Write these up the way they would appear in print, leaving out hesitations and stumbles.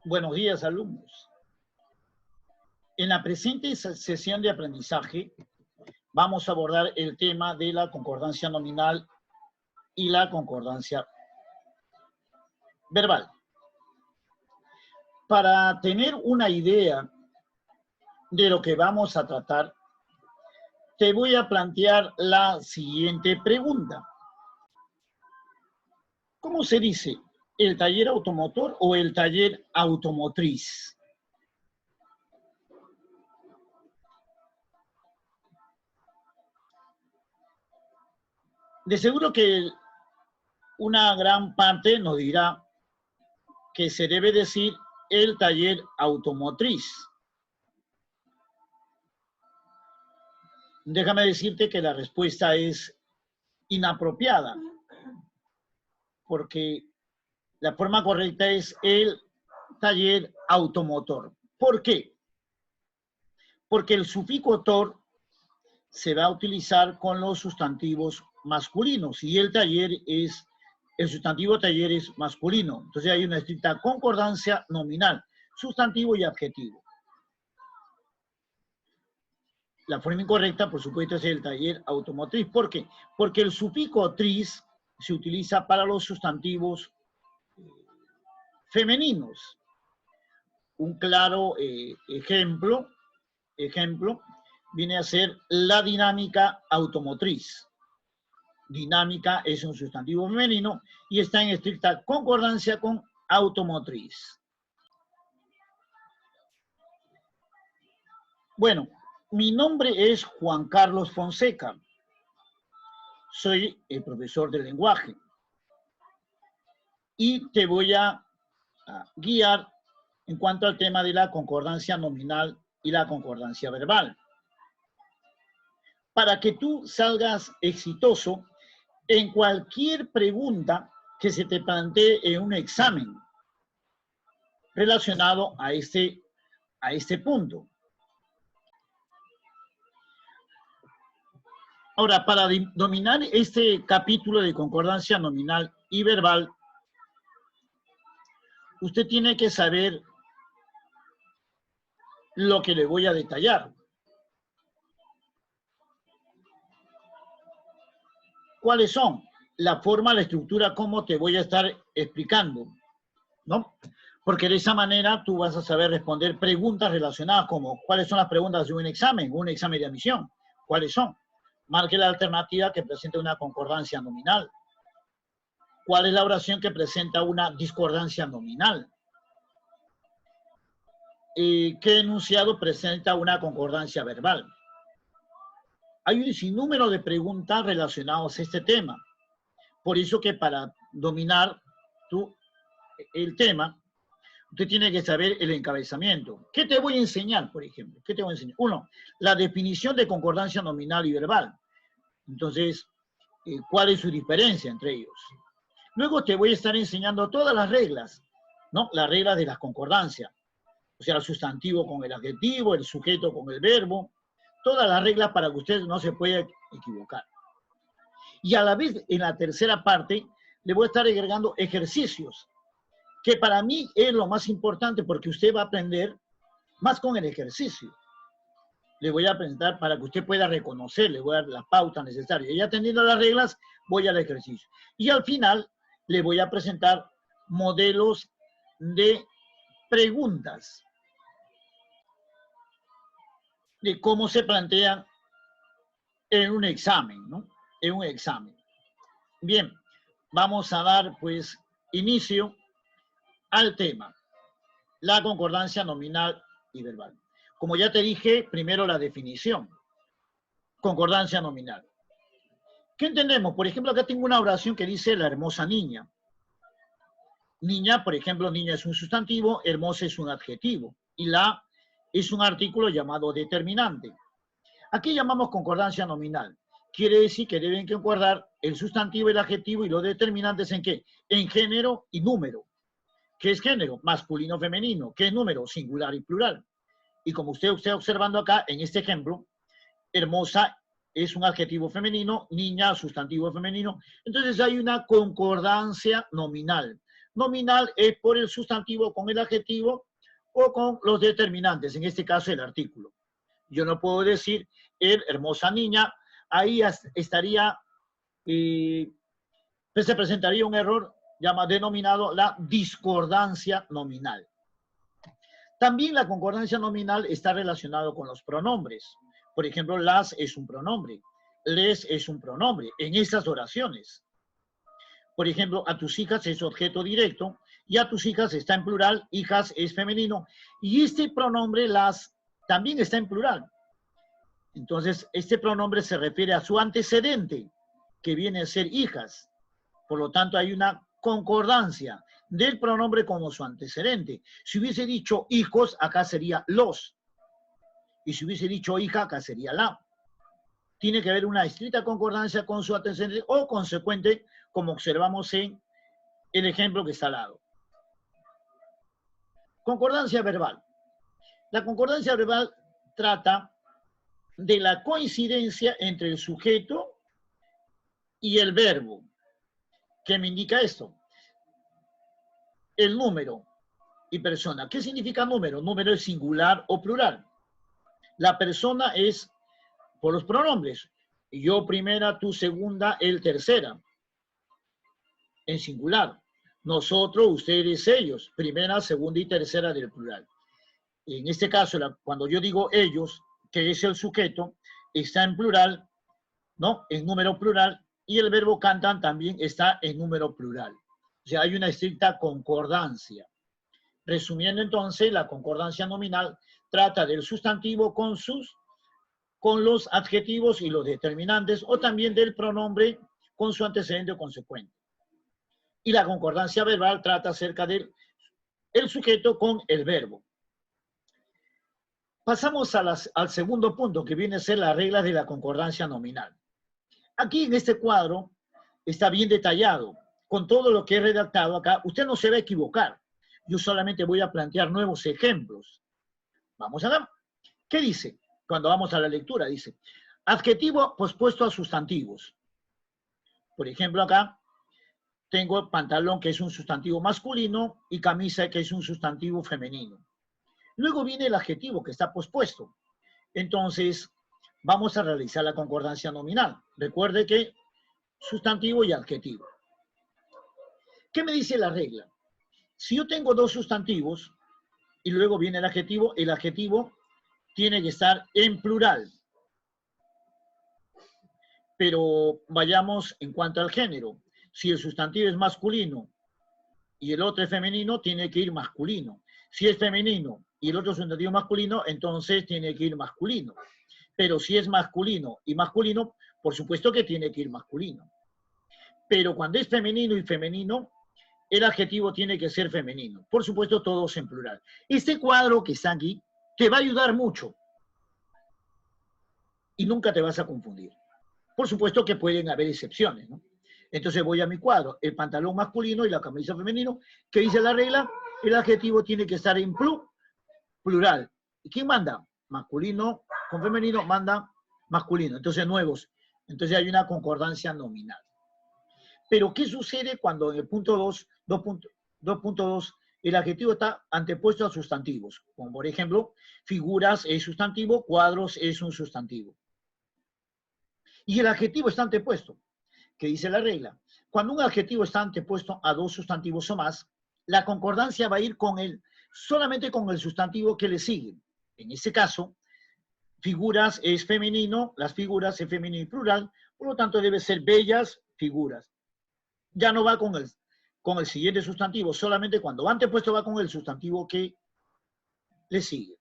Buenos días, alumnos. En la presente sesión de aprendizaje vamos a abordar el tema de la concordancia nominal y la concordancia verbal. Para tener una idea de lo que vamos a tratar, te voy a plantear la siguiente pregunta. ¿Cómo se dice? ¿El taller automotor o el taller automotriz? De seguro que una gran parte nos dirá que se debe decir el taller automotriz. Déjame decirte que la respuesta es inapropiada, porque la forma correcta es el taller automotor. ¿Por qué? Porque el sufijo tor se va a utilizar con los sustantivos masculinos y el sustantivo taller es masculino. Entonces hay una estricta concordancia nominal, sustantivo y adjetivo. La forma incorrecta, por supuesto, es el taller automotriz. ¿Por qué? Porque el sufijo tris se utiliza para los sustantivos femeninos. Un claro ejemplo viene a ser la dinámica automotriz. Dinámica es un sustantivo femenino y está en estricta concordancia con automotriz. Bueno, mi nombre es Juan Carlos Fonseca. Soy el profesor de lenguaje. Y te voy a guiar en cuanto al tema de la concordancia nominal y la concordancia verbal. Para que tú salgas exitoso en cualquier pregunta que se te plantee en un examen relacionado a este punto. Ahora, para dominar este capítulo de concordancia nominal y verbal, usted tiene que saber lo que le voy a detallar. ¿Cuáles son? La forma, la estructura, cómo te voy a estar explicando, ¿no? Porque de esa manera tú vas a saber responder preguntas relacionadas como ¿cuáles son las preguntas de un examen de admisión? ¿Cuáles son? Marque la alternativa que presenta una concordancia nominal. ¿Cuál es la oración que presenta una discordancia nominal? ¿Qué enunciado presenta una concordancia verbal? Hay un sinnúmero de preguntas relacionadas a este tema. Por eso que para dominar el tema, usted tiene que saber el encabezamiento. ¿Qué te voy a enseñar, por ejemplo? ¿Qué te voy a enseñar? Uno, la definición de concordancia nominal y verbal. Entonces, ¿cuál es su diferencia entre ellos? Luego te voy a estar enseñando todas las reglas, ¿no? Las reglas de las concordancias. O sea, el sustantivo con el adjetivo, el sujeto con el verbo, todas las reglas para que usted no se pueda equivocar. Y a la vez, en la tercera parte, le voy a estar agregando ejercicios, que para mí es lo más importante porque usted va a aprender más con el ejercicio. Le voy a presentar para que usted pueda reconocer, le voy a dar la pauta necesaria. Y atendiendo a las reglas, voy al ejercicio. Y al final, le voy a presentar modelos de preguntas, de cómo se plantean en un examen, ¿no? En un examen. Bien, vamos a dar, pues, inicio al tema, la concordancia nominal y verbal. Como ya te dije, primero la definición. Concordancia nominal. ¿Qué entendemos? Por ejemplo, acá tengo una oración que dice la hermosa niña. Niña, por ejemplo, niña es un sustantivo, hermosa es un adjetivo. Y la es un artículo llamado determinante. Aquí llamamos concordancia nominal. Quiere decir que deben concordar el sustantivo, el adjetivo y los determinantes ¿en qué? En género y número. ¿Qué es género? Masculino, femenino. ¿Qué es número? Singular y plural. Y como usted está observando acá, en este ejemplo, hermosa es un adjetivo femenino, niña, sustantivo femenino. Entonces hay una concordancia nominal. nominal es por el sustantivo con el adjetivo o con los determinantes, en este caso el artículo. Yo no puedo decir hermosa niña, ahí estaría, pues se presentaría un error denominado la discordancia nominal. También la concordancia nominal está relacionada con los pronombres. Por ejemplo, las es un pronombre, les es un pronombre en estas oraciones. Por ejemplo, a tus hijas es objeto directo y a tus hijas está en plural, hijas es femenino. Y este pronombre las también está en plural. Entonces, este pronombre se refiere a su antecedente, que viene a ser hijas. Por lo tanto, hay una concordancia del pronombre como su antecedente. Si hubiese dicho hijos, acá sería los. Y si hubiese dicho hija, acá sería la. Tiene que haber una estricta concordancia con su antecedente o consecuente, como observamos en el ejemplo que está al lado. Concordancia verbal. La concordancia verbal trata de la coincidencia entre el sujeto y el verbo. ¿Qué me indica esto? El número y persona. ¿Qué significa número? Número es singular o plural. La persona es por los pronombres. Yo primera, tú segunda, él tercera. En singular. Nosotros, ustedes, ellos. Primera, segunda y tercera del plural. En este caso, cuando yo digo ellos, que es el sujeto, está en plural, ¿no? En número plural. Y el verbo cantan también está en número plural. O sea, hay una estricta concordancia. Resumiendo entonces, la concordancia nominal trata del sustantivo con los adjetivos y los determinantes, o también del pronombre con su antecedente o consecuente. Y la concordancia verbal trata acerca del sujeto con el verbo. Pasamos al segundo punto, que viene a ser las reglas de la concordancia nominal. Aquí en este cuadro está bien detallado. Con todo lo que he redactado acá, usted no se va a equivocar. Yo solamente voy a plantear nuevos ejemplos. Vamos a ver. ¿Qué dice? Cuando vamos a la lectura, dice, adjetivo pospuesto a sustantivos. Por ejemplo, acá tengo pantalón, que es un sustantivo masculino, y camisa, que es un sustantivo femenino. Luego viene el adjetivo, que está pospuesto. Entonces, vamos a realizar la concordancia nominal. Recuerde que sustantivo y adjetivo. ¿Qué me dice la regla? Si yo tengo dos sustantivos y luego viene el adjetivo tiene que estar en plural. Pero vayamos en cuanto al género. Si el sustantivo es masculino y el otro es femenino, tiene que ir masculino. Si es femenino y el otro sustantivo masculino, entonces tiene que ir masculino. Pero si es masculino y masculino, por supuesto que tiene que ir masculino. Pero cuando es femenino y femenino, el adjetivo tiene que ser femenino. Por supuesto, todos en plural. Este cuadro que está aquí te va a ayudar mucho. Y nunca te vas a confundir. Por supuesto que pueden haber excepciones, ¿no? Entonces voy a mi cuadro, el pantalón masculino y la camisa femenino. ¿Qué dice la regla? El adjetivo tiene que estar en plural. ¿Y quién manda? Masculino con femenino manda masculino. Entonces nuevos. Entonces hay una concordancia nominal. Pero ¿qué sucede cuando en el punto 2.2 el adjetivo está antepuesto a sustantivos? Como por ejemplo, figuras es sustantivo, cuadros es un sustantivo. Y el adjetivo está antepuesto. ¿Qué dice la regla? Cuando un adjetivo está antepuesto a dos sustantivos o más, la concordancia va a ir solamente con el sustantivo que le sigue. En este caso, figuras es femenino, las figuras es femenino y plural, por lo tanto debe ser bellas figuras. Ya no va con el siguiente sustantivo, solamente cuando va antepuesto va con el sustantivo que le sigue.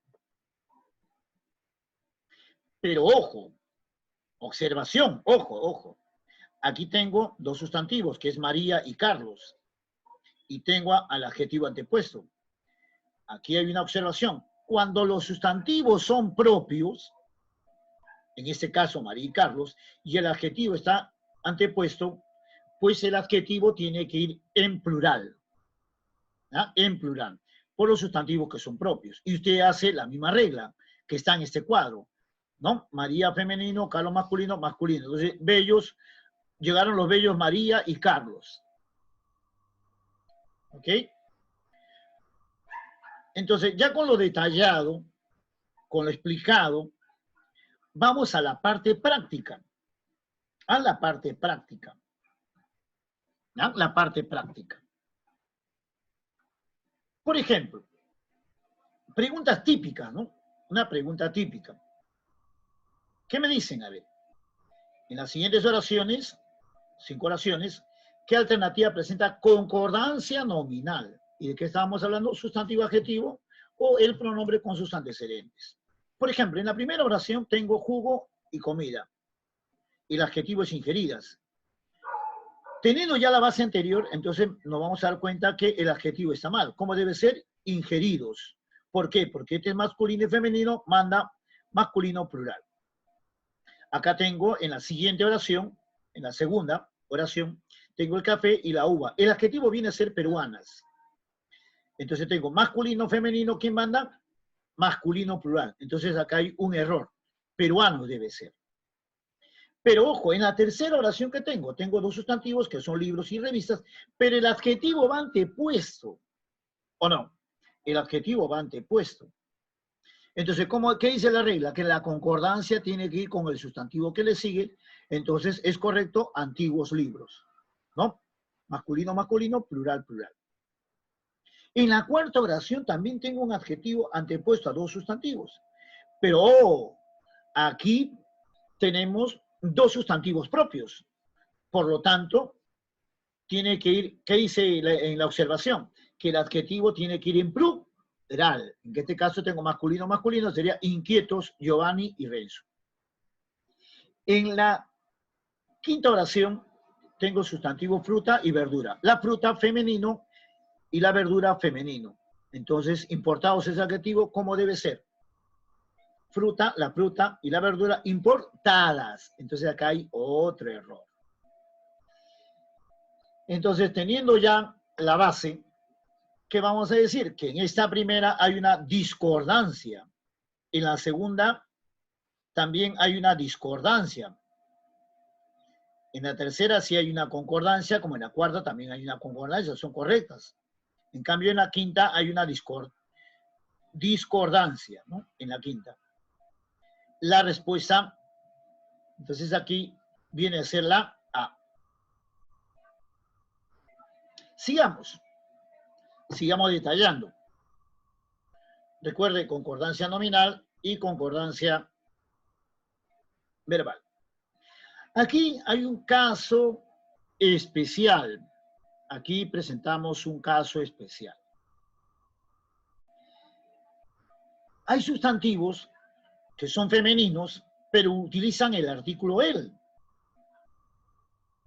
Pero ojo, observación, ojo. Aquí tengo dos sustantivos, que es María y Carlos. Y tengo al adjetivo antepuesto. Aquí hay una observación. Cuando los sustantivos son propios, en este caso María y Carlos, y el adjetivo está antepuesto, pues el adjetivo tiene que ir en plural. ¿Ah? En plural. Por los sustantivos que son propios. Y usted hace la misma regla que está en este cuadro. ¿No? María femenino, Carlos masculino, masculino. Entonces, bellos, llegaron los bellos María y Carlos. ¿Ok? Entonces, ya con lo detallado, con lo explicado, vamos a la parte práctica. A la parte práctica. ¿Ya? La parte práctica. Por ejemplo, preguntas típicas, ¿no? Una pregunta típica. ¿Qué me dicen? A ver, en las siguientes oraciones, 5 oraciones, ¿qué alternativa presenta concordancia nominal? ¿Y de qué estábamos hablando? Sustantivo adjetivo o el pronombre con sus antecedentes. Por ejemplo, en la primera oración tengo jugo y comida. Y el adjetivo es ingeridas. Teniendo ya la base anterior, entonces nos vamos a dar cuenta que el adjetivo está mal. ¿Cómo debe ser? Ingeridos. ¿Por qué? Porque este es masculino y femenino, manda masculino plural. Acá tengo en la siguiente oración, en la segunda oración, tengo el café y la uva. El adjetivo viene a ser peruanas. Entonces tengo masculino, femenino, ¿quién manda? Masculino plural. Entonces acá hay un error. Peruano debe ser. Pero ojo, en la tercera oración que tengo 2 sustantivos que son libros y revistas, pero el adjetivo va antepuesto. ¿O no? El adjetivo va antepuesto. Entonces, ¿qué dice la regla? Que la concordancia tiene que ir con el sustantivo que le sigue. Entonces, es correcto, antiguos libros. ¿No? Masculino, masculino, plural, plural. En la cuarta oración también tengo un adjetivo antepuesto a 2 sustantivos. Pero aquí tenemos 2 sustantivos propios. Por lo tanto, tiene que ir, ¿qué dice en la observación? Que el adjetivo tiene que ir en plural. En este caso tengo masculino, masculino, sería inquietos, Giovanni y Renzo. En la quinta oración tengo sustantivo fruta y verdura. La fruta femenino y la verdura femenino. Entonces, importados ese adjetivo, ¿cómo debe ser? Fruta, la fruta y la verdura importadas. Entonces acá hay otro error. Entonces, teniendo ya la base, ¿qué vamos a decir? Que en esta primera hay una discordancia. En la segunda también hay una discordancia. En la tercera sí hay una concordancia, como en la cuarta también hay una concordancia, son correctas. En cambio, en la quinta hay una discordancia, ¿no? En la quinta. La respuesta, entonces aquí viene a ser la A. Sigamos detallando. Recuerde, concordancia nominal y concordancia verbal. Aquí hay un caso especial. Aquí presentamos un caso especial. Hay sustantivos que son femeninos, pero utilizan el artículo él.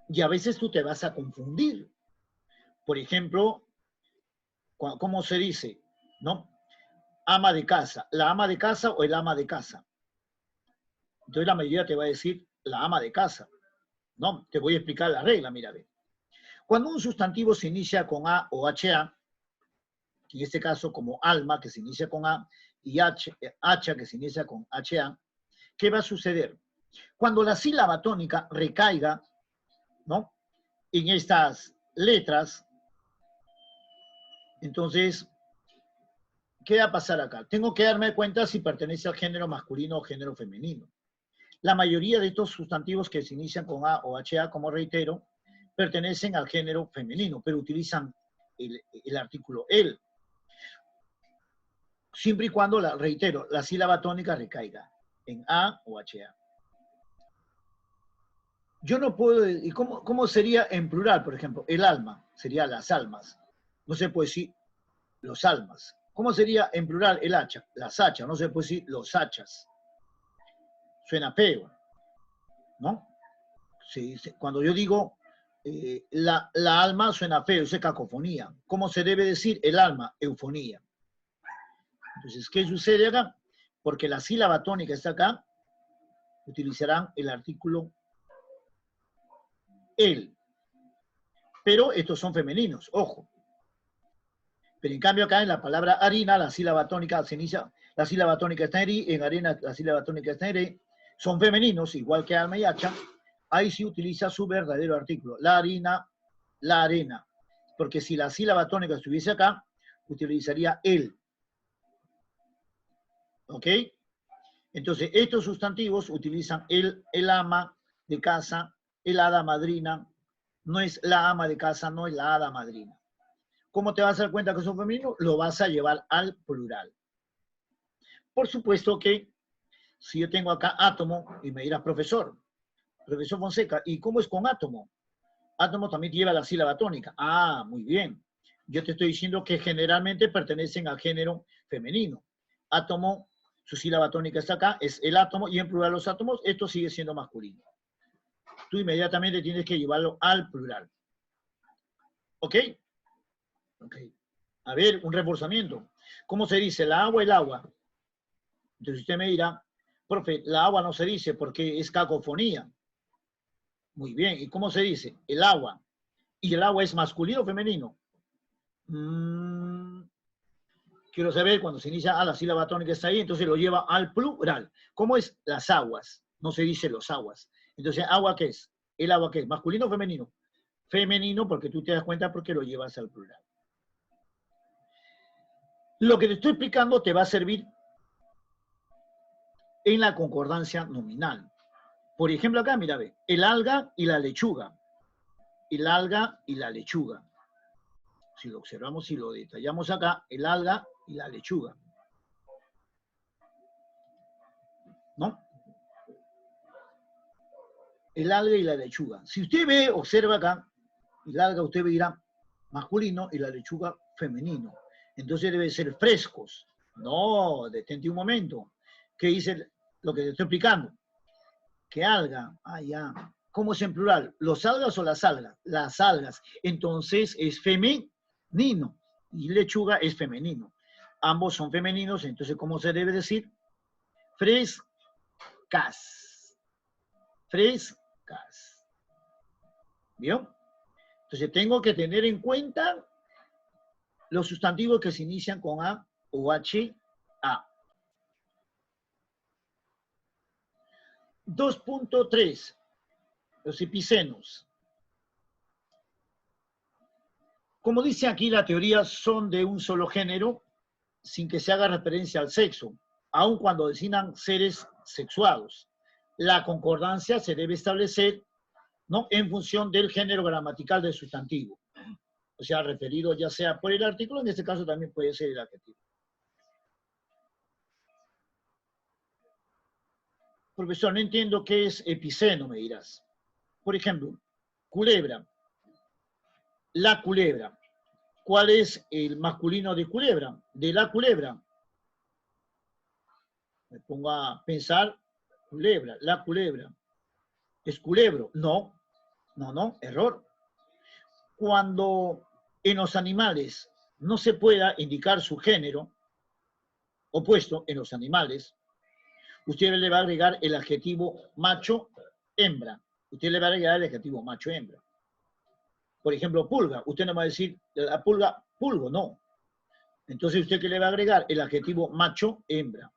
Y a veces tú te vas a confundir. Por ejemplo, ¿cómo se dice? ¿No? Ama de casa. ¿La ama de casa o el ama de casa? Entonces la mayoría te va a decir la ama de casa. No, te voy a explicar la regla, mira, ve. Cuando un sustantivo se inicia con A o HA, en este caso como alma, que se inicia con A, y hacha, que se inicia con HA, ¿qué va a suceder? Cuando la sílaba tónica recaiga, ¿no?, en estas letras, entonces, ¿qué va a pasar acá? Tengo que darme cuenta si pertenece al género masculino o género femenino. La mayoría de estos sustantivos que se inician con A o HA, como reitero, pertenecen al género femenino, pero utilizan el artículo el. Siempre y cuando, reitero, la sílaba tónica recaiga en A o HA. Yo no puedo, ¿y cómo sería en plural, por ejemplo? El alma, sería las almas. No se puede decir los almas. ¿Cómo sería en plural el hacha? Las hachas, no se puede decir los hachas. Suena feo, ¿no? Sí, cuando yo digo la alma suena feo, es cacofonía. ¿Cómo se debe decir el alma? Eufonía. Entonces, ¿qué sucede acá? Porque la sílaba tónica está acá, utilizarán el artículo el. Pero estos son femeninos, ojo. Pero en cambio acá en la palabra harina, la sílaba tónica se inicia, la sílaba tónica está en arena, la sílaba tónica está en re, son femeninos, igual que alma y hacha. Ahí sí utiliza su verdadero artículo, la harina, la arena. porque si la sílaba tónica estuviese acá, utilizaría el. ¿Ok? Entonces, estos sustantivos utilizan el ama de casa, el hada madrina. No es la ama de casa, no es la hada madrina. ¿Cómo te vas a dar cuenta que son femeninos? Lo vas a llevar al plural. Por supuesto que si yo tengo acá átomo, y me dirás, profesor Fonseca, ¿y cómo es con átomo? Átomo también lleva la sílaba tónica. Ah, muy bien. Yo te estoy diciendo que generalmente pertenecen al género femenino. Átomo, su sílaba tónica está acá, es el átomo, y en plural los átomos, esto sigue siendo masculino. Tú inmediatamente tienes que llevarlo al plural. ¿Ok? Ok. A ver, un reforzamiento. ¿Cómo se dice? La agua, el agua. Entonces usted me dirá, profe, la agua no se dice porque es cacofonía. Muy bien. ¿Y cómo se dice? El agua. ¿Y el agua es masculino o femenino? Quiero saber cuando se inicia la sílaba tónica está ahí, entonces lo lleva al plural. ¿Cómo es? Las aguas. No se dice los aguas. Entonces, ¿agua qué es? ¿El agua qué es? ¿Masculino o femenino? Femenino, porque tú te das cuenta porque lo llevas al plural. Lo que te estoy explicando te va a servir en la concordancia nominal. Por ejemplo, acá, mira, ve, el alga y la lechuga. El alga y la lechuga. Si lo observamos y lo detallamos acá, el alga y la lechuga. ¿No? El alga y la lechuga. Si usted ve, observa acá, el alga usted dirá masculino y la lechuga femenino. Entonces debe ser frescos. No, detente un momento. ¿Qué dice lo que te estoy explicando? Que alga, ya. ¿Cómo es en plural? ¿Los algas o las algas? Las algas. Entonces es femenino y lechuga es femenino. Ambos son femeninos, entonces ¿cómo se debe decir? Frescas. Frescas. ¿Vio? Entonces tengo que tener en cuenta los sustantivos que se inician con A o H-A. 2.3. Los epicenos. Como dice aquí la teoría, son de un solo género sin que se haga referencia al sexo, aun cuando designan seres sexuados. La concordancia se debe establecer, ¿no?, en función del género gramatical del sustantivo. O sea, referido ya sea por el artículo, en este caso también puede ser el adjetivo. Profesor, no entiendo qué es epiceno, me dirás. Por ejemplo, culebra. La culebra. ¿Cuál es el masculino de culebra? De la culebra. Me pongo a pensar, culebra, la culebra. ¿Es culebro? No, error. Cuando en los animales no se pueda indicar su género, opuesto en los animales, usted le va a agregar el adjetivo macho-hembra. Usted le va a agregar el adjetivo macho-hembra. Por ejemplo, pulga. Usted no va a decir la pulga, pulgo, no. Entonces, ¿usted qué le va a agregar? El adjetivo macho-hembra.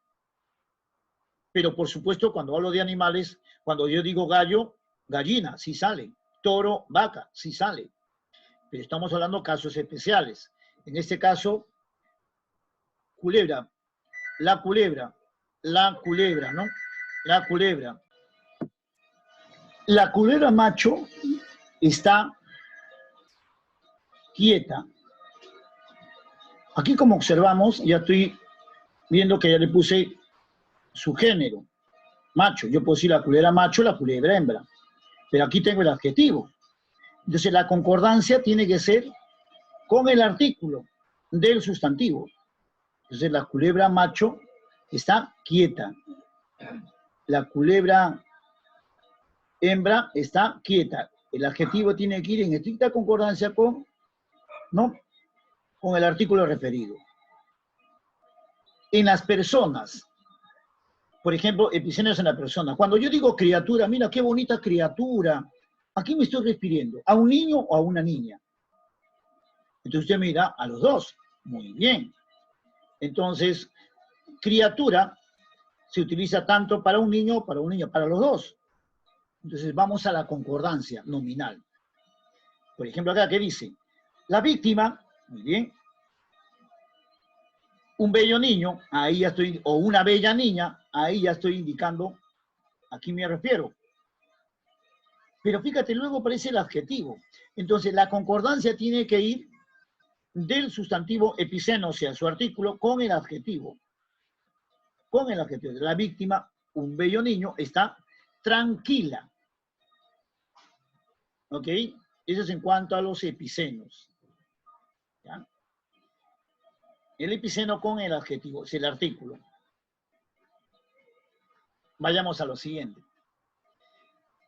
Pero, por supuesto, cuando hablo de animales, cuando yo digo gallo, gallina, sí sale. Toro, vaca, sí sale. Pero estamos hablando de casos especiales. En este caso, culebra, la culebra, ¿no? La culebra. La culebra macho está quieta. Aquí, como observamos, ya estoy viendo que ya le puse su género, macho. Yo puedo decir la culebra macho, la culebra hembra. Pero aquí tengo el adjetivo. Entonces, la concordancia tiene que ser con el artículo del sustantivo. Entonces, la culebra macho está quieta. La culebra hembra está quieta. El adjetivo tiene que ir en estricta concordancia con, ¿no?, con el artículo referido. En las personas, por ejemplo, epicenos en la persona. Cuando yo digo criatura, mira qué bonita criatura, ¿a quién me estoy refiriendo? ¿A un niño o a una niña? Entonces usted me dirá, a los dos. Muy bien. Entonces, criatura se utiliza tanto para un niño o para una niña, para los dos. Entonces vamos a la concordancia nominal. Por ejemplo, acá, ¿qué dice? La víctima, muy bien, un bello niño, ahí ya estoy, o una bella niña, ahí ya estoy indicando a quién me refiero. Pero fíjate, luego aparece el adjetivo. Entonces, la concordancia tiene que ir del sustantivo epiceno, o sea, su artículo, con el adjetivo. Con el adjetivo. La víctima, un bello niño, está tranquila. ¿Ok? Eso es en cuanto a los epicenos. ¿Ya? El epiceno con el adjetivo, es el artículo. Vayamos a lo siguiente.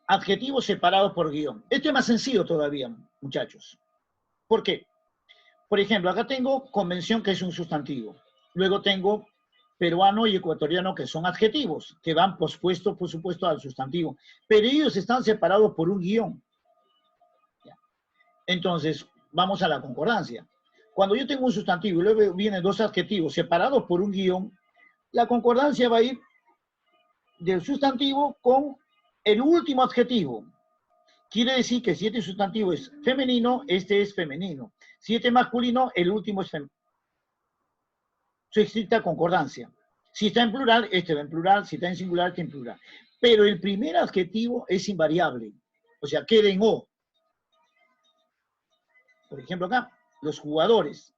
Adjetivos separados por guión. Esto es más sencillo todavía, muchachos. ¿Por qué? Por ejemplo, acá tengo convención, que es un sustantivo. Luego tengo peruano y ecuatoriano, que son adjetivos, que van pospuestos, por supuesto, al sustantivo. Pero ellos están separados por un guión. Entonces, vamos a la concordancia. Cuando yo tengo un sustantivo y luego vienen dos adjetivos separados por un guión, la concordancia va a ir del sustantivo con el último adjetivo. Quiere decir que si este sustantivo es femenino, este es femenino. Si este es masculino, el último es femenino. Su estricta concordancia. Si está en plural, este va en plural. Si está en singular, este en plural. Pero el primer adjetivo es invariable. O sea, queda en O. Por ejemplo, acá, los jugadores.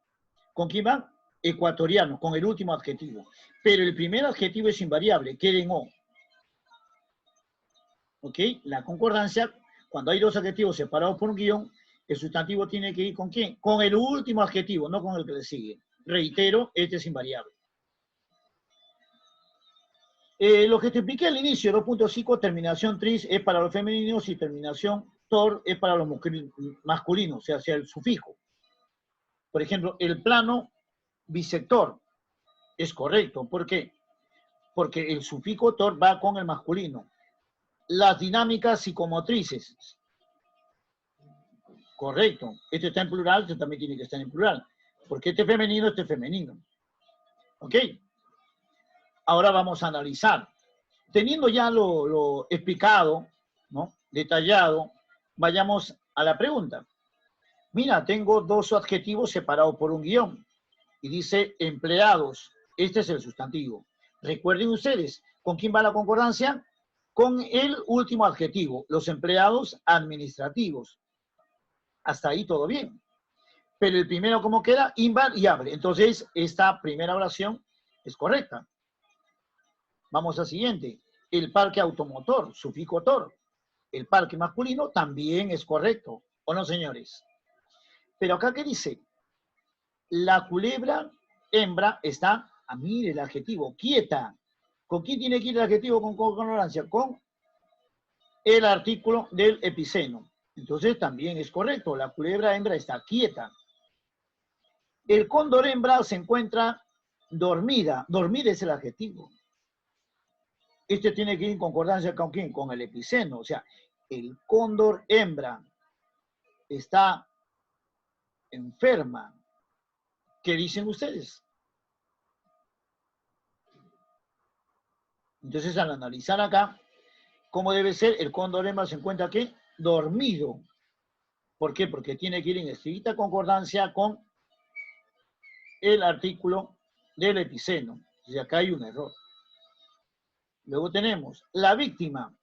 ¿Con quién van? Ecuatorianos, con el último adjetivo. Pero el primer adjetivo es invariable, queda en O. ¿Ok? La concordancia, cuando hay dos adjetivos separados por un guión, el sustantivo tiene que ir ¿con quién? Con el último adjetivo, no con el que le sigue. Reitero, este es invariable. Lo que te expliqué al inicio, 2.5, terminación tris es para los femeninos y terminación tor es para los masculinos, o sea, el sufijo. Por ejemplo, el plano bisector es correcto. ¿Por qué? Porque el sufijo tor va con el masculino. Las dinámicas psicomotrices. Correcto. Este está en plural, este también tiene que estar en plural. Porque este es femenino, este es femenino. ¿Ok? Ahora vamos a analizar. Teniendo ya lo explicado, ¿no? Detallado, vayamos a la pregunta. Mira, tengo dos adjetivos separados por un guión. Y dice empleados. Este es el sustantivo. Recuerden ustedes, ¿con quién va la concordancia? Con el último adjetivo, los empleados administrativos. Hasta ahí todo bien. Pero el primero, ¿cómo queda? Invariable. Entonces, esta primera oración es correcta. Vamos al siguiente. El parque automotor, sufijo tor. El parque masculino también es correcto. ¿O no, señores? Pero acá, ¿qué dice? La culebra hembra está, mire el adjetivo, quieta. ¿Con quién tiene que ir el adjetivo con concordancia? Con el artículo del epiceno. Entonces también es correcto, la culebra hembra está quieta. El cóndor hembra se encuentra dormida. Dormida es el adjetivo. Este tiene que ir en concordancia con quién? Con el epiceno. O sea, el cóndor hembra está enferma. ¿Qué dicen ustedes? Entonces, al analizar acá, ¿cómo debe ser? El cóndor hembra se encuentra aquí dormido. ¿Por qué? Porque tiene que ir en estricta concordancia con el artículo del epiceno. O sea, acá hay un error. Luego tenemos la víctima.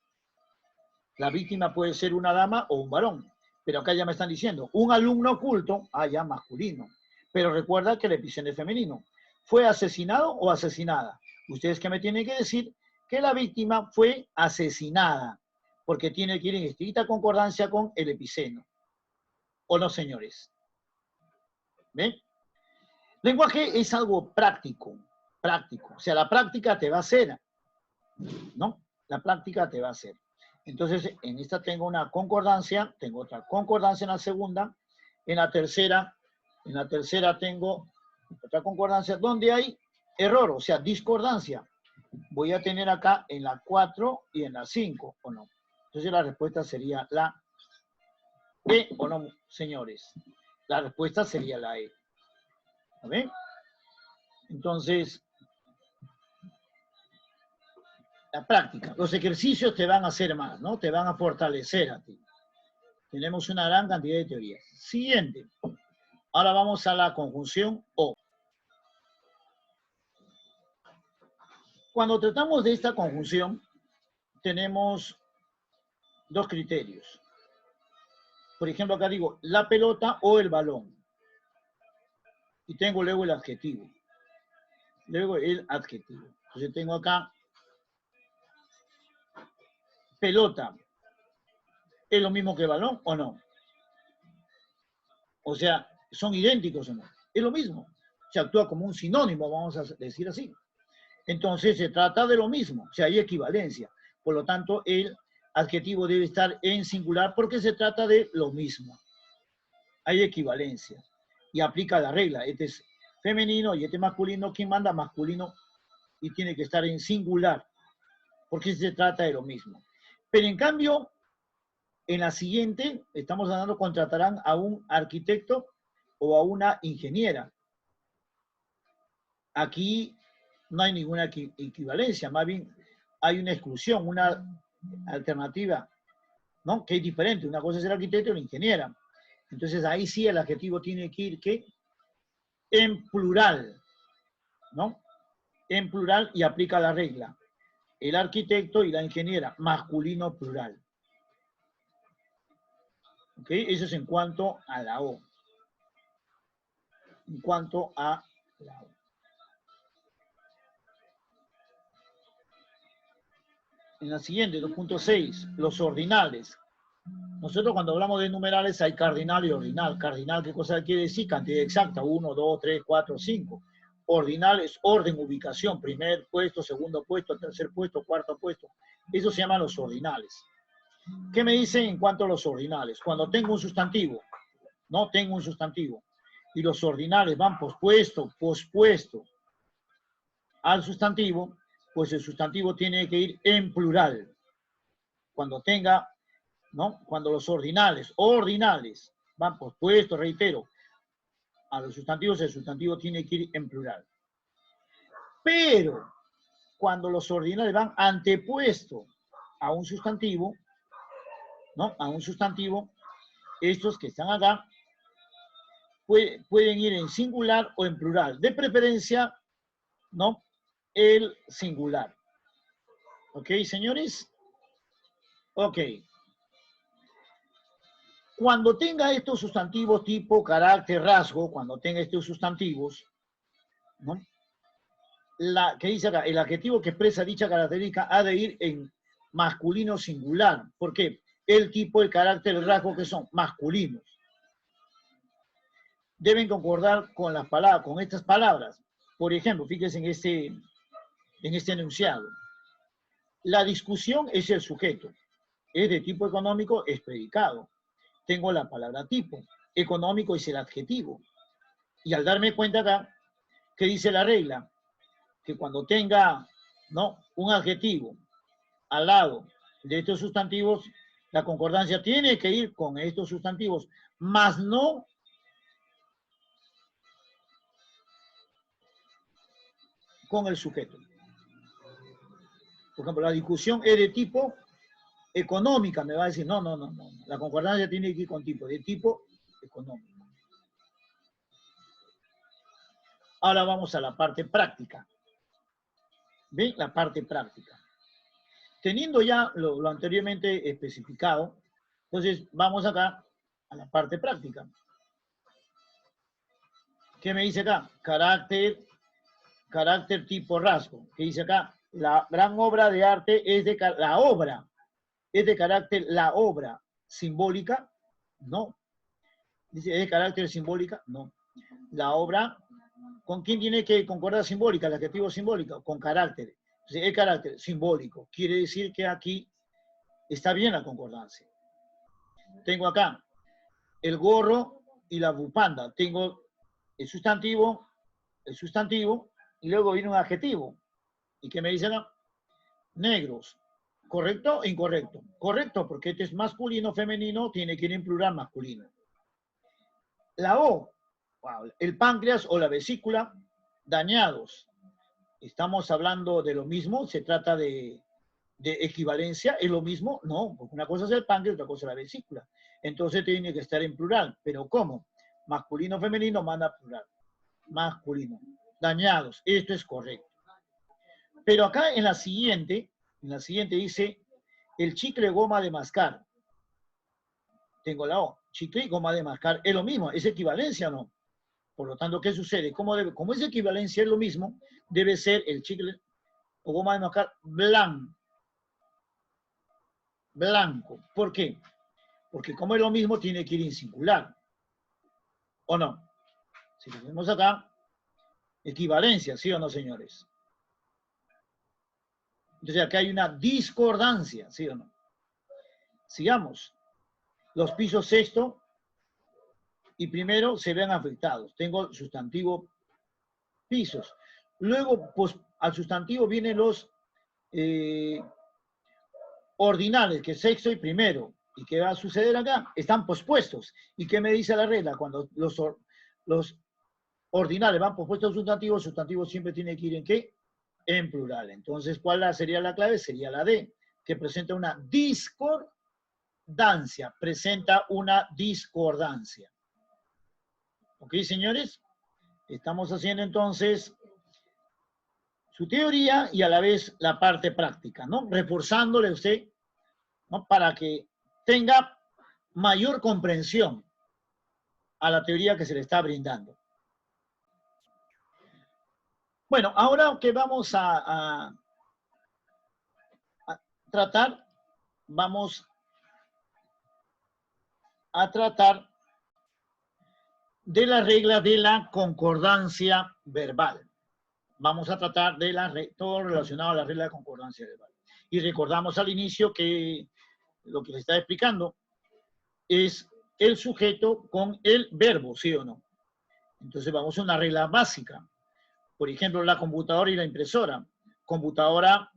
La víctima puede ser una dama o un varón. Pero acá ya me están diciendo, un alumno oculto, ya masculino. Pero recuerda que el epiceno es femenino. ¿Fue asesinado o asesinada? Ustedes que me tienen que decir que la víctima fue asesinada, porque tiene que ir en estricta concordancia con el epiceno. ¿O no, señores? ¿Ven? Lenguaje es algo práctico, práctico. O sea, la práctica te va a hacer, ¿no? La práctica te va a hacer. Entonces, en esta tengo una concordancia, tengo otra concordancia en la segunda, en la tercera tengo otra concordancia donde hay error, o sea, discordancia. Voy a tener acá en la 4 y en la 5, ¿o no? Entonces la respuesta sería la E, ¿o no, señores? La respuesta sería la E. ¿Ven? Entonces, la práctica, los ejercicios te van a hacer más, ¿no? Te van a fortalecer a ti. Tenemos una gran cantidad de teorías. Siguiente. Ahora vamos a la conjunción o. Cuando tratamos de esta conjunción, tenemos dos criterios. Por ejemplo, acá digo, la pelota o el balón. Y tengo luego el adjetivo. Luego el adjetivo. Entonces tengo acá pelota. ¿Es lo mismo que balón o no? O sea, ¿son idénticos o no? Es lo mismo. Se actúa como un sinónimo, vamos a decir así. Entonces se trata de lo mismo. O sea, hay equivalencia. Por lo tanto, el adjetivo debe estar en singular porque se trata de lo mismo. Hay equivalencia. Y aplica la regla. Este es femenino y este masculino. ¿Quién manda? Masculino. Y tiene que estar en singular. Porque se trata de lo mismo. Pero en cambio, en la siguiente, estamos hablando, contratarán a un arquitecto o a una ingeniera. Aquí no hay ninguna equivalencia, más bien hay una exclusión, una alternativa, ¿no? Que es diferente. Una cosa es el arquitecto y la ingeniera. Entonces ahí sí el adjetivo tiene que ir, ¿qué? En plural, ¿no? En plural y aplica la regla. El arquitecto y la ingeniera, masculino plural. ¿Ok? Eso es en cuanto a la O. En cuanto a la O. En la siguiente, 2.6, los ordinales. Nosotros cuando hablamos de numerales hay cardinal y ordinal. Cardinal, ¿qué cosa quiere decir? Cantidad exacta, 1, 2, 3, 4, 5. Ordinal es orden, ubicación, primer puesto, segundo puesto, tercer puesto, cuarto puesto. Eso se llaman los ordinales. ¿Qué me dicen en cuanto a los ordinales? Cuando tengo un sustantivo, no tengo un sustantivo, y los ordinales van pospuesto al sustantivo, pues el sustantivo tiene que ir en plural. Cuando tenga, ¿no? Cuando los ordinales van pospuestos, reitero, a los sustantivos, el sustantivo tiene que ir en plural. Pero cuando los ordinales van antepuesto a un sustantivo, ¿no? A un sustantivo, estos que están acá pueden ir en singular o en plural. De preferencia, ¿no? El singular. ¿Ok, señores? Ok. Cuando tenga estos sustantivos tipo, carácter, rasgo, cuando tenga estos sustantivos, ¿no? ¿Qué dice acá? El adjetivo que expresa dicha característica ha de ir en masculino singular. ¿Por qué? El tipo, el carácter, el rasgo que son masculinos. Deben concordar con las palabras, con estas palabras. Por ejemplo, fíjense en este enunciado. La discusión es el sujeto. Es de tipo económico, es predicado. Tengo la palabra tipo. Económico es el adjetivo. Y al darme cuenta acá, ¿qué dice la regla? Que cuando tenga, ¿no?, un adjetivo al lado de estos sustantivos, la concordancia tiene que ir con estos sustantivos, más no con el sujeto. Por ejemplo, la discusión es de tipo económica, me va a decir, no. La concordancia tiene que ir con tipo, de tipo económico. Ahora vamos a la parte práctica. ¿Ven? La parte práctica. Teniendo ya lo anteriormente especificado, entonces vamos acá a la parte práctica. ¿Qué me dice acá? Carácter, tipo, rasgo. ¿Qué dice acá? La gran obra de arte es de la obra. ¿Es de carácter la obra simbólica? No. Dice, ¿es de carácter simbólica? No. La obra, ¿con quién tiene que concordar simbólica? El adjetivo simbólico, con carácter. Entonces, el carácter simbólico. Quiere decir que aquí está bien la concordancia. Tengo acá el gorro y la bufanda. Tengo el sustantivo, y luego viene un adjetivo. ¿Y qué me dicen? Negros. ¿Correcto o incorrecto? Correcto, porque este es masculino, femenino, tiene que ir en plural masculino. La O, wow, el páncreas o la vesícula, dañados. ¿Estamos hablando de lo mismo? ¿Se trata de equivalencia? ¿Es lo mismo? No, porque una cosa es el páncreas, otra cosa es la vesícula. Entonces tiene que estar en plural. ¿Pero cómo? Masculino, femenino, manda plural. Masculino. Dañados. Esto es correcto. Pero acá en la siguiente dice el chicle goma de mascar. Tengo la O. Chicle y goma de mascar es lo mismo. ¿Es equivalencia o no? Por lo tanto, ¿qué sucede? Como es equivalencia, es lo mismo, debe ser el chicle o goma de mascar blanco. Blanco. ¿Por qué? Porque como es lo mismo, tiene que ir en singular. ¿O no? Si lo vemos acá, equivalencia, ¿sí o no, señores? Entonces acá hay una discordancia, ¿sí o no? Sigamos. Los pisos sexto y primero se ven afectados. Tengo sustantivo pisos. Luego, pues, al sustantivo vienen los ordinales, que es sexto y primero. ¿Y qué va a suceder acá? Están pospuestos. ¿Y qué me dice la regla? Cuando los ordinales van pospuestos sustantivos, sustantivo siempre tiene que ir en ¿qué? En plural. Entonces, ¿cuál sería la clave? Sería la D, que presenta una discordancia. Presenta una discordancia. ¿Ok, señores? Estamos haciendo entonces su teoría y a la vez la parte práctica, ¿no? Reforzándole a usted, ¿no? Para que tenga mayor comprensión a la teoría que se le está brindando. Bueno, ahora que vamos a tratar, vamos a tratar de la regla de la concordancia verbal. Vamos a tratar de todo relacionado a la regla de concordancia verbal. Y recordamos al inicio que lo que les está explicando es el sujeto con el verbo, ¿sí o no? Entonces vamos a una regla básica. Por ejemplo, la computadora y la impresora. Computadora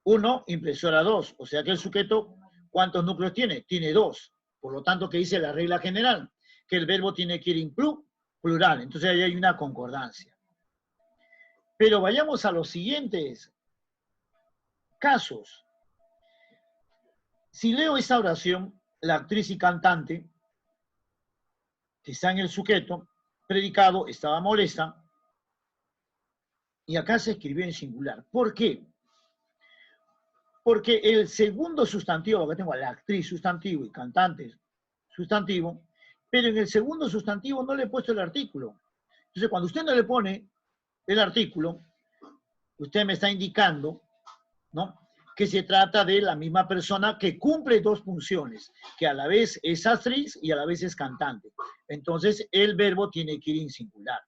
1, impresora 2. O sea que el sujeto, ¿cuántos núcleos tiene? Tiene 2. Por lo tanto, ¿qué dice la regla general? Que el verbo tiene que ir en plural. Entonces ahí hay una concordancia. Pero vayamos a los siguientes casos. Si leo esta oración, la actriz y cantante, que está en el sujeto, predicado, estaba molesta, y acá se escribió en singular. ¿Por qué? Porque el segundo sustantivo, acá tengo a la actriz sustantivo y cantante sustantivo, pero en el segundo sustantivo no le he puesto el artículo. Entonces, cuando usted no le pone el artículo, usted me está indicando, ¿no?, que se trata de la misma persona que cumple dos funciones, que a la vez es actriz y a la vez es cantante. Entonces, el verbo tiene que ir en singular.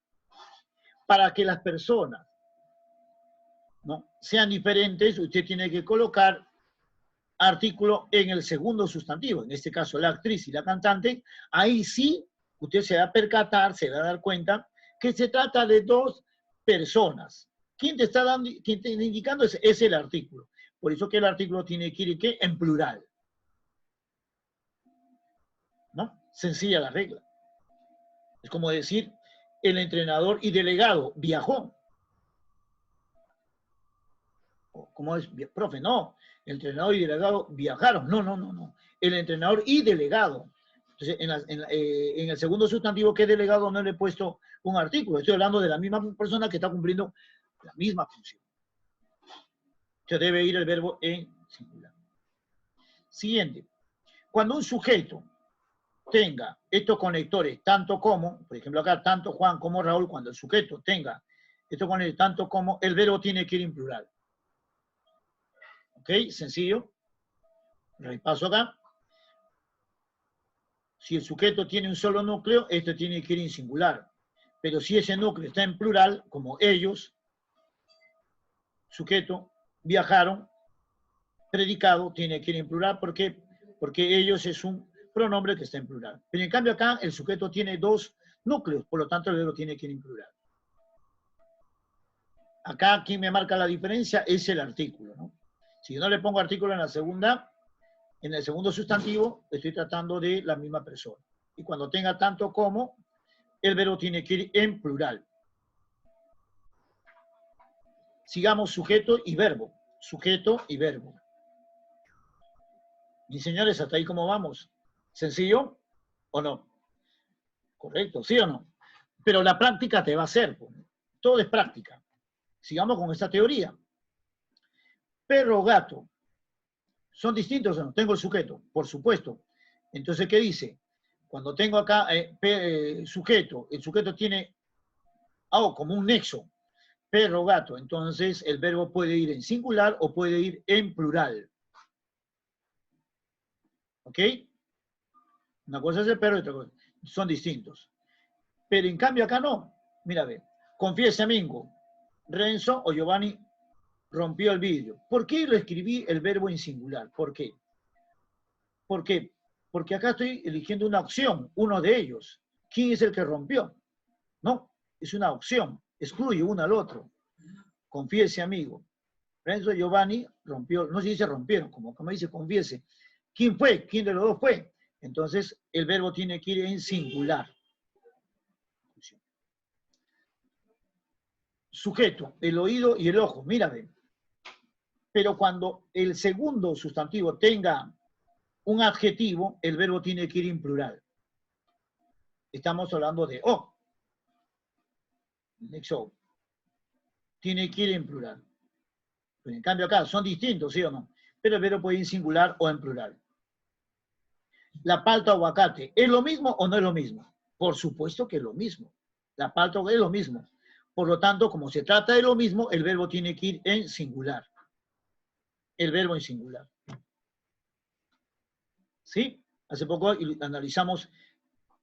Para que las personas, ¿no?, sean diferentes, usted tiene que colocar artículo en el segundo sustantivo, en este caso la actriz y la cantante. Ahí sí usted se va a percatar, se va a dar cuenta que se trata de dos personas. ¿Quién te está dando, quién te está indicando? Es el artículo. Por eso que el artículo tiene que ir ¿qué? En plural. ¿No? Sencilla la regla. Es como decir, el entrenador y delegado viajó. ¿Cómo es? Profe, no. El entrenador y delegado viajaron. No. El entrenador y delegado. Entonces, en el segundo sustantivo, ¿qué delegado? No le he puesto un artículo. Estoy hablando de la misma persona que está cumpliendo la misma función. Se debe ir el verbo en singular. Siguiente. Cuando un sujeto tenga estos conectores, tanto como, por ejemplo acá, tanto Juan como Raúl, cuando el sujeto tenga estos conectores, tanto como, el verbo tiene que ir en plural. ¿Ok? Sencillo. Repaso acá. Si el sujeto tiene un solo núcleo, este tiene que ir en singular. Pero si ese núcleo está en plural, como ellos, sujeto, viajaron, predicado, tiene que ir en plural. ¿Por qué? Porque ellos es un pronombre que está en plural. Pero en cambio acá el sujeto tiene dos núcleos, por lo tanto el verbo tiene que ir en plural. Acá quien me marca la diferencia es el artículo, ¿no? Si yo no le pongo artículo en la segunda, en el segundo sustantivo, estoy tratando de la misma persona. Y cuando tenga tanto como, el verbo tiene que ir en plural. Sigamos sujeto y verbo. Sujeto y verbo. Mis señores, ¿hasta ahí cómo vamos? ¿Sencillo o no? Correcto, ¿sí o no? Pero la práctica te va a hacer, pues. Todo es práctica. Sigamos con esta teoría. Perro, gato, ¿son distintos o no? Tengo el sujeto, por supuesto. Entonces, ¿qué dice? Cuando tengo acá sujeto, el sujeto tiene como un nexo, perro, gato. Entonces, el verbo puede ir en singular o puede ir en plural. ¿Ok? Una cosa es el perro y otra cosa. Son distintos. Pero en cambio acá no. Mira, ve. Confiesa, Mingo. Renzo o Giovanni rompió el vidrio. ¿Por qué lo escribí el verbo en singular? ¿Por qué? ¿Por qué? Porque acá estoy eligiendo una opción, uno de ellos. ¿Quién es el que rompió? No, es una opción. Excluye uno al otro. Confiese, amigo. Renzo y Giovanni rompió, no se dice rompieron, como dice confiese. ¿Quién fue? ¿Quién de los dos fue? Entonces, el verbo tiene que ir en singular. Sujeto, el oído y el ojo. Mírame. Pero cuando el segundo sustantivo tenga un adjetivo, el verbo tiene que ir en plural. Estamos hablando de o. Nexo. Tiene que ir en plural. Pero en cambio acá son distintos, ¿sí o no? Pero el verbo puede ir en singular o en plural. La palta o aguacate, ¿es lo mismo o no es lo mismo? Por supuesto que es lo mismo. La palta es lo mismo. Por lo tanto, como se trata de lo mismo, el verbo tiene que ir en singular. El verbo en singular. ¿Sí? Hace poco analizamos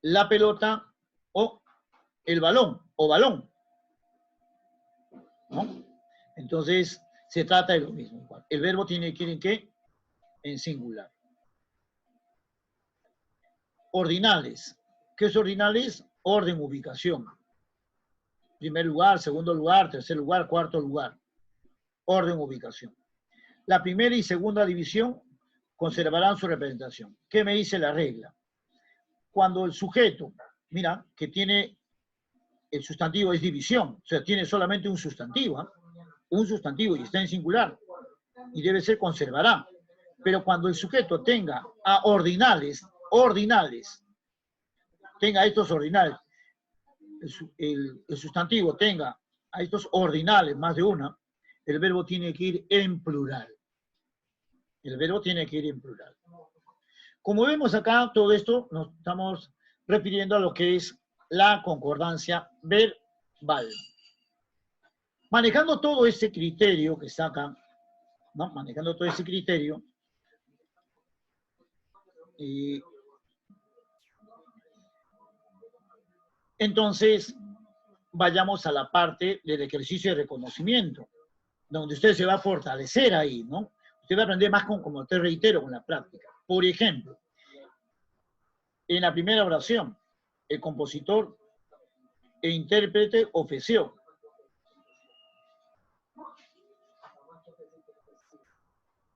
la pelota o el balón, o balón. ¿No? Entonces, se trata de lo mismo. El verbo tiene que ir en qué? En singular. Ordinales. ¿Qué es ordinales? Orden, ubicación. Primer lugar, segundo lugar, tercer lugar, cuarto lugar. Orden, ubicación. La primera y segunda división conservarán su representación. ¿Qué me dice la regla? Cuando el sujeto, mira, que tiene el sustantivo es división, o sea, tiene solamente un sustantivo, ¿eh? Un sustantivo y está en singular, y debe ser conservará. Pero cuando el sujeto tenga a ordinales, tenga estos ordinales, el sustantivo tenga a estos ordinales, más de una, el verbo tiene que ir en plural. El verbo tiene que ir en plural. Como vemos acá, todo esto nos estamos refiriendo a lo que es la concordancia verbal. Manejando todo este criterio que está acá, ¿no? Manejando todo este criterio, entonces vayamos a la parte del ejercicio de reconocimiento, donde usted se va a fortalecer ahí, ¿no? Usted va a aprender más como te reitero, con la práctica. Por ejemplo, en la primera oración, el compositor e intérprete ofreció.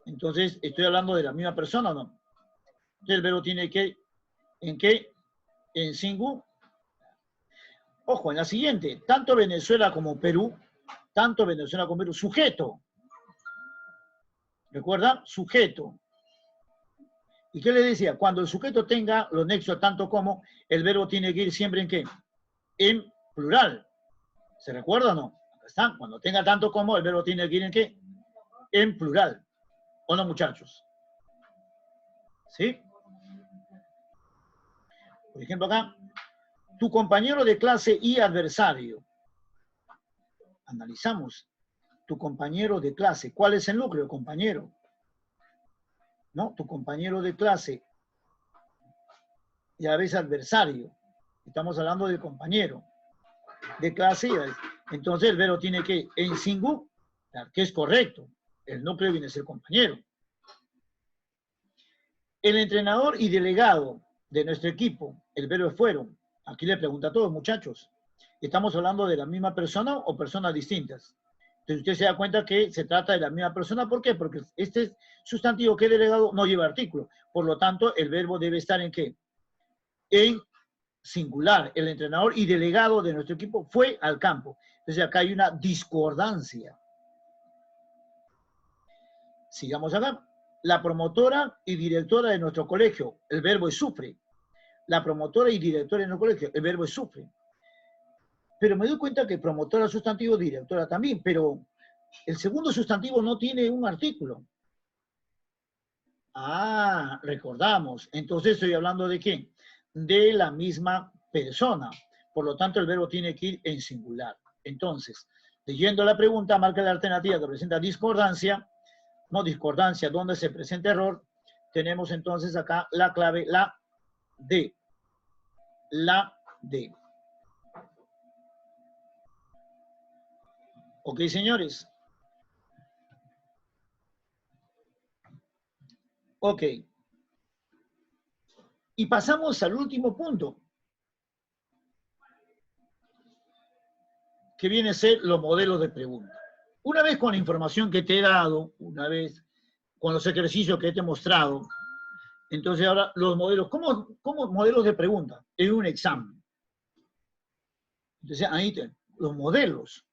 Entonces, ¿estoy hablando de la misma persona o no? Entonces, el verbo tiene que, ¿en qué? En singular. Ojo, en la siguiente, tanto Venezuela como Perú, sujeto. ¿Recuerdan? Sujeto. ¿Y qué le decía? Cuando el sujeto tenga los nexos tanto como, el verbo tiene que ir siempre en qué? En plural. ¿Se recuerda o no? Acá está. Cuando tenga tanto como, el verbo tiene que ir en qué? En plural. ¿O no, muchachos? ¿Sí? Por ejemplo, acá, tu compañero de clase y adversario. Analizamos. Tu compañero de clase. ¿Cuál es el núcleo, compañero? ¿No? Tu compañero de clase y a veces adversario. Estamos hablando del compañero de clase. Entonces el verbo tiene que en singular, que es correcto. El núcleo viene a ser compañero. El entrenador y delegado de nuestro equipo, el verbo fueron. Aquí le pregunta a todos, muchachos. ¿Estamos hablando de la misma persona o personas distintas? Entonces usted se da cuenta que se trata de la misma persona. ¿Por qué? Porque este sustantivo que es delegado no lleva artículo. Por lo tanto, el verbo debe estar ¿en qué? En singular. El entrenador y delegado de nuestro equipo fue al campo. Entonces acá hay una discordancia. Sigamos acá. La promotora y directora de nuestro colegio, el verbo es sufre. la promotora y directora en el colegio. El verbo es sufre. Pero me doy cuenta que promotora sustantivo, directora también, pero el segundo sustantivo no tiene un artículo. Ah, recordamos. Entonces estoy hablando de ¿qué? De la misma persona. Por lo tanto, el verbo tiene que ir en singular. Entonces, leyendo la pregunta, marca la alternativa que presenta discordancia. No discordancia, donde se presenta error. Tenemos entonces acá la clave, la D. La D. Ok, señores. Ok. Y pasamos al último punto, que viene a ser los modelos de pregunta. Una vez con la información que te he dado, una vez con los ejercicios que te he mostrado, entonces ahora los modelos, ¿cómo modelos de pregunta? En un examen. Entonces ahí los modelos.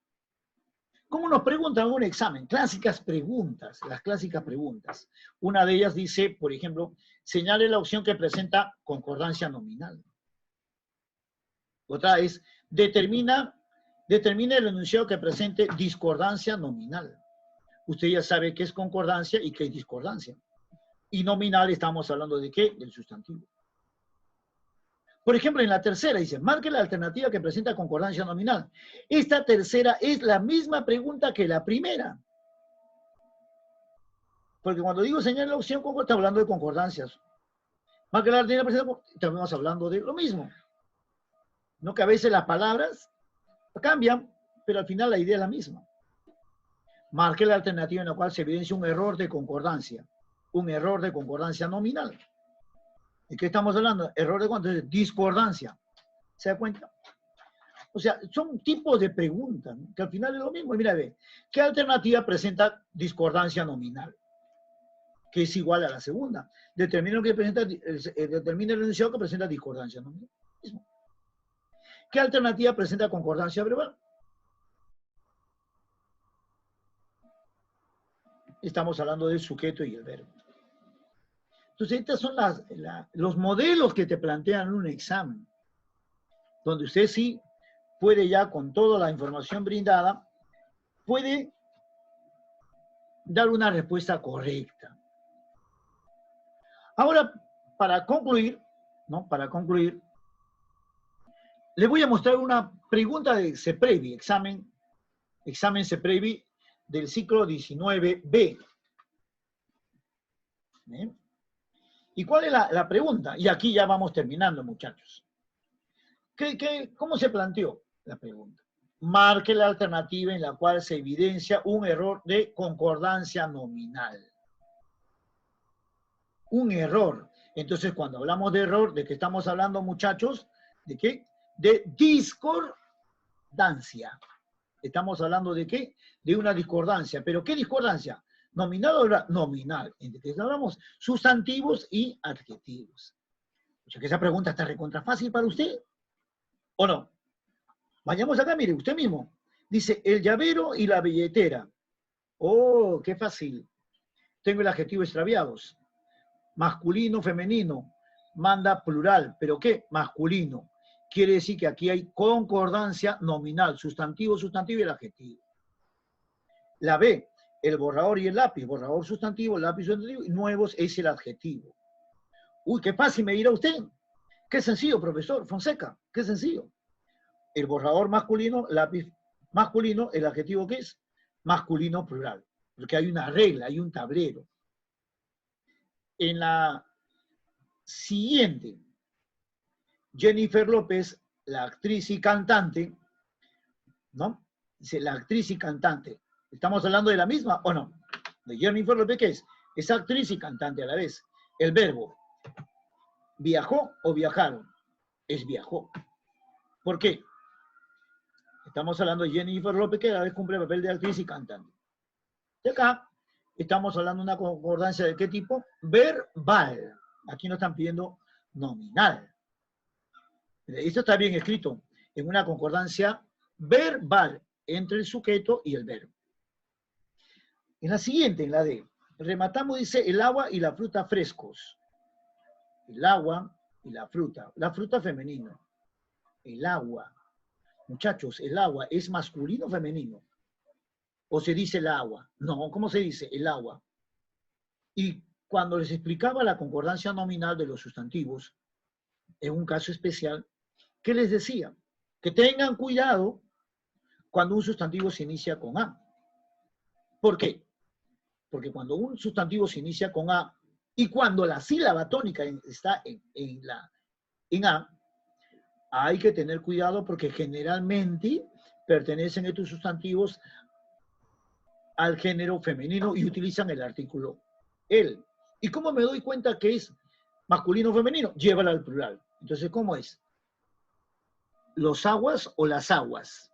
¿Cómo nos preguntan en un examen? Clásicas preguntas, las clásicas preguntas. Una de ellas dice, por ejemplo, señale la opción que presenta concordancia nominal. Otra es, determina el enunciado que presente discordancia nominal. Usted ya sabe qué es concordancia y qué es discordancia. Y nominal estamos hablando de qué? Del sustantivo. Por ejemplo, en la tercera dice, marque la alternativa que presenta concordancia nominal. Esta tercera es la misma pregunta que la primera. Porque cuando digo señale la opción, está hablando de concordancias. Marque la alternativa que presenta, estamos hablando de lo mismo. No que a veces las palabras cambian, pero al final la idea es la misma. Marque la alternativa en la cual se evidencia un error de concordancia. Un error de concordancia nominal. ¿De qué estamos hablando? Error de cuánto es discordancia. ¿Se da cuenta? O sea, son tipos de preguntas, ¿no? Que al final es lo mismo. Mira, ve, ¿qué alternativa presenta discordancia nominal? Que es igual a la segunda. Determina el enunciado que presenta discordancia nominal. ¿Qué alternativa presenta concordancia verbal? Estamos hablando del sujeto y el verbo. Entonces, estos son los modelos que te plantean en un examen, donde usted sí puede ya, con toda la información brindada, puede dar una respuesta correcta. Ahora, para concluir, ¿no? Para concluir, les voy a mostrar una pregunta de CEPREVI, examen CEPREVI del ciclo 19B. ¿Bien? ¿Y cuál es la pregunta? Y aquí ya vamos terminando, muchachos. ¿Cómo se planteó la pregunta? Marque la alternativa en la cual se evidencia un error de concordancia nominal. Un error. Entonces, cuando hablamos de error, ¿de qué estamos hablando, muchachos? ¿De qué? De discordancia. ¿Estamos hablando de qué? De una discordancia. ¿Pero qué discordancia? ¿Nominal o nominal? Entonces hablamos sustantivos y adjetivos. O sea que esa pregunta está recontra fácil para usted. ¿O no? Vayamos acá, mire, usted mismo. Dice, el llavero y la billetera. Oh, qué fácil. Tengo el adjetivo extraviados. Masculino, femenino. Manda plural. ¿Pero qué? Masculino. Quiere decir que aquí hay concordancia nominal. Sustantivo, sustantivo y el adjetivo. La B, el borrador y el lápiz. Borrador sustantivo, lápiz sustantivo. Y nuevos es el adjetivo. Uy, qué fácil me dirá usted. Qué sencillo, profesor Fonseca. Qué sencillo. El borrador masculino, lápiz masculino, el adjetivo ¿qué es? Masculino plural. Porque hay una regla, hay un tablero. En la siguiente, Jennifer López, la actriz y cantante, ¿no? Dice, la actriz y cantante. ¿Estamos hablando de la misma o no? De Jennifer López, ¿qué es? Es actriz y cantante a la vez. El verbo, ¿viajó o viajaron? Es viajó. ¿Por qué? Estamos hablando de Jennifer López, que a la vez cumple el papel de actriz y cantante. De acá, estamos hablando de una concordancia de qué tipo? Verbal. Aquí nos están pidiendo nominal. Esto está bien escrito en una concordancia verbal entre el sujeto y el verbo. En la siguiente, en la D, rematamos, dice, el agua y la fruta frescos. El agua y la fruta. La fruta femenino. El agua. Muchachos, ¿el agua es masculino o femenino? ¿O se dice el agua? No, ¿cómo se dice? El agua. Y cuando les explicaba la concordancia nominal de los sustantivos, en un caso especial, ¿qué les decía? Que tengan cuidado cuando un sustantivo se inicia con A. ¿Por qué? Porque cuando un sustantivo se inicia con A y cuando la sílaba tónica está en A, hay que tener cuidado porque generalmente pertenecen estos sustantivos al género femenino y utilizan el artículo él. ¿Y cómo me doy cuenta que es masculino o femenino? Llévala al plural. Entonces, ¿cómo es? ¿Los aguas o las aguas?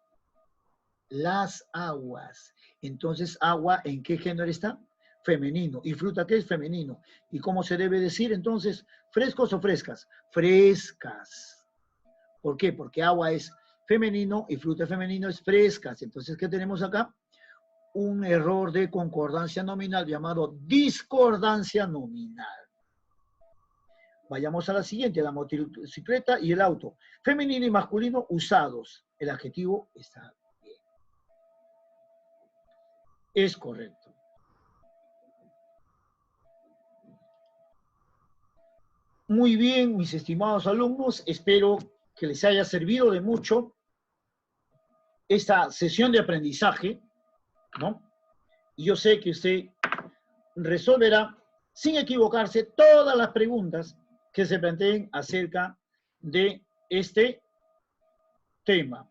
Las aguas. Entonces, agua, ¿en qué género está? Femenino. ¿Y fruta qué es? Femenino. ¿Y cómo se debe decir entonces? ¿Frescos o frescas? Frescas. ¿Por qué? Porque agua es femenino y fruta femenino es frescas. Entonces, ¿qué tenemos acá? Un error de concordancia nominal llamado discordancia nominal. Vayamos a la siguiente, la motocicleta y el auto. Femenino y masculino usados. El adjetivo está bien. Es correcto. Muy bien, mis estimados alumnos, espero que les haya servido de mucho esta sesión de aprendizaje, ¿no? Y yo sé que usted resolverá sin equivocarse todas las preguntas que se planteen acerca de este tema.